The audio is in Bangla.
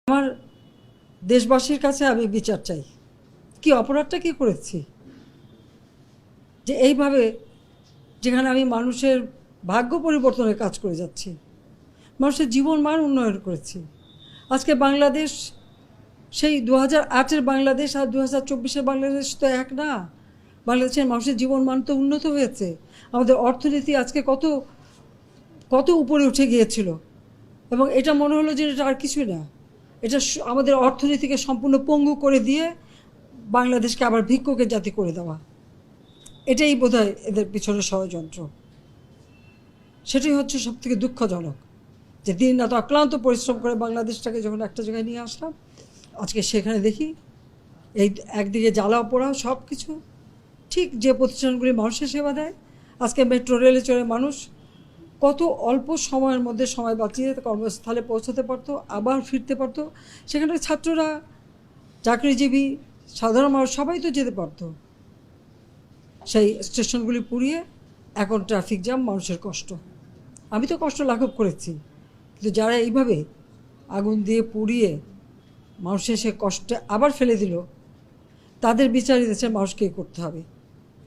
আমার দেশবাসীর কাছে আমি বিচার চাই। কি অপরাধটা কি করেছি যে এইভাবে, যেখানে আমি মানুষের ভাগ্য পরিবর্তনের কাজ করে যাচ্ছি, মানুষের জীবন মান উন্নয়ন করেছি। আজকে বাংলাদেশ সেই 2008-এর বাংলাদেশ আর 2024-এর বাংলাদেশ তো এক না। বাংলাদেশের মানুষের জীবন মান তো উন্নত হয়েছে। আমাদের অর্থনীতি আজকে কত কত উপরে উঠে গিয়েছিল, এবং এটা মনে হলো যে এটা আর কিছুই না। এটা আমাদের অর্থনীতিকে সম্পূর্ণ পঙ্গু করে দিয়ে বাংলাদেশকে আবার ভিক্ষুকের জাতি করে দেওয়া, এটাই বোধহয় এদের পিছনে ষড়যন্ত্র। সেটাই হচ্ছে সবথেকে দুঃখজনক, যে দিন রাত অক্লান্ত পরিশ্রম করে বাংলাদেশটাকে যখন একটা জায়গায় নিয়ে আসলাম, আজকে সেখানে দেখি এই একদিকে জ্বালা পোড়া সব কিছু। ঠিক যে প্রতিষ্ঠানগুলি মানুষের সেবা দেয়, আজকে মেট্রো রেলে চড়ে মানুষ কত অল্প সময়ের মধ্যে সময় বাঁচিয়ে কর্মস্থলে পৌঁছতে পারতো, আবার ফিরতে পারতো। সেখানে ছাত্ররা, চাকরিজীবী, সাধারণ মানুষ সবাই তো যেতে পারতো। সেই স্টেশনগুলি পুড়িয়ে এখন ট্রাফিক জ্যাম, মানুষের কষ্ট। আমি তো কষ্ট লাঘব করেছি, কিন্তু যারা এইভাবে আগুন দিয়ে পুড়িয়ে মানুষের সে কষ্টে আবার ফেলে দিল, তাদের বিচার দেশের মানুষকেই করতে হবে।